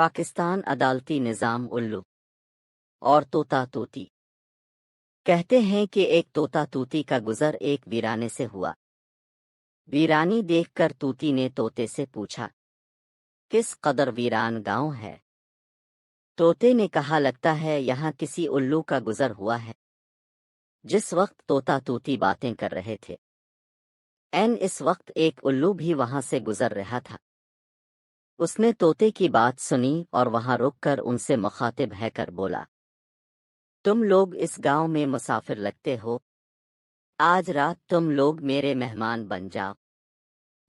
پاکستان عدالتی نظام الو اور طوطا طوطی۔ کہتے ہیں کہ ایک طوطا طوطی کا گزر ایک ویرانے سے ہوا۔ ویرانی دیکھ کر طوطی نے طوطے سے پوچھا، کس قدر ویران گاؤں ہے؟ طوطے نے کہا، لگتا ہے یہاں کسی الو کا گزر ہوا ہے۔ جس وقت طوطا طوطی باتیں کر رہے تھے، اس وقت ایک الو بھی وہاں سے گزر رہا تھا۔ اس نے طوطے کی بات سنی اور وہاں رک کر ان سے مخاطب ہے کر بولا، تم لوگ اس گاؤں میں مسافر لگتے ہو، آج رات تم لوگ میرے مہمان بن جاؤ،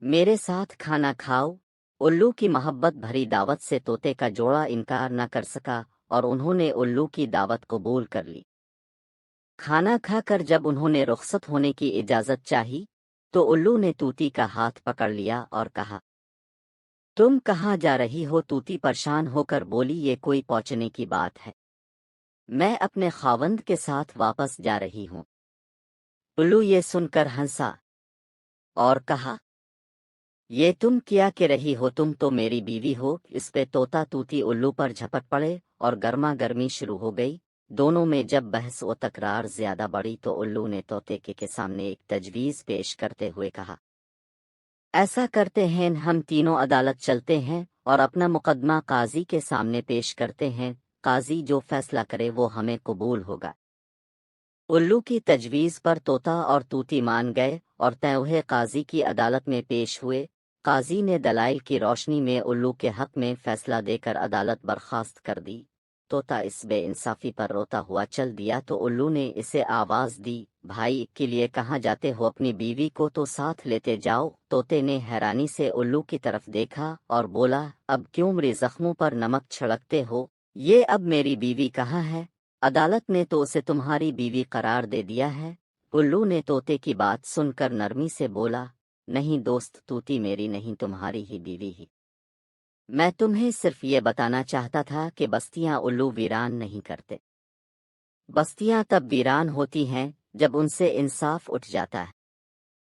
میرے ساتھ کھانا کھاؤ۔ الو کی محبت بھری دعوت سے طوطے کا جوڑا انکار نہ کر سکا اور انہوں نے الو کی دعوت قبول کر لی۔ کھانا کھا کر جب انہوں نے رخصت ہونے کی اجازت چاہی تو الو نے طوطی کا ہاتھ پکڑ لیا اور کہا، تم کہاں جا رہی ہو؟ طوطی پریشان ہو کر بولی، یہ کوئی پوچھنے کی بات ہے، میں اپنے خاوند کے ساتھ واپس جا رہی ہوں۔ الو یہ سن کر ہنسا اور کہا، یہ تم کیا کہ رہی ہو؟ تم تو میری بیوی ہو۔ اس پہ طوطا طوطی الو پر جھپٹ پڑے اور گرما گرمی شروع ہو گئی۔ دونوں میں جب بحث و تکرار زیادہ بڑھی تو الو نے طوطے کے سامنے ایک تجویز پیش کرتے ہوئے کہا، ایسا کرتے ہیں، ہم تینوں عدالت چلتے ہیں اور اپنا مقدمہ قاضی کے سامنے پیش کرتے ہیں، قاضی جو فیصلہ کرے وہ ہمیں قبول ہوگا۔ الو کی تجویز پر طوطا اور طوطی مان گئے اور طے ہوئے قاضی کی عدالت میں پیش ہوئے۔ قاضی نے دلائل کی روشنی میں الو کے حق میں فیصلہ دے کر عدالت برخاست کر دی۔ طوطا اس بے انصافی پر روتا ہوا چل دیا تو الو نے اسے آواز دی، بھائی کے لیے کہاں جاتے ہو؟ اپنی بیوی کو تو ساتھ لیتے جاؤ۔ طوطے نے حیرانی سے الو کی طرف دیکھا اور بولا، اب کیوں میرے زخموں پر نمک چھڑکتے ہو؟ یہ اب میری بیوی کہاں ہے؟ عدالت نے تو اسے تمہاری بیوی قرار دے دیا ہے۔ الو نے طوطے کی بات سن کر نرمی سے بولا، نہیں دوست طوطی، میری نہیں، تمہاری ہی بیوی ہی۔ میں تمہیں صرف یہ بتانا چاہتا تھا کہ بستیاں الو ویران نہیں کرتے۔ بستیاں تب ویران ہوتی ہیں جب ان سے انصاف اٹھ جاتا ہے۔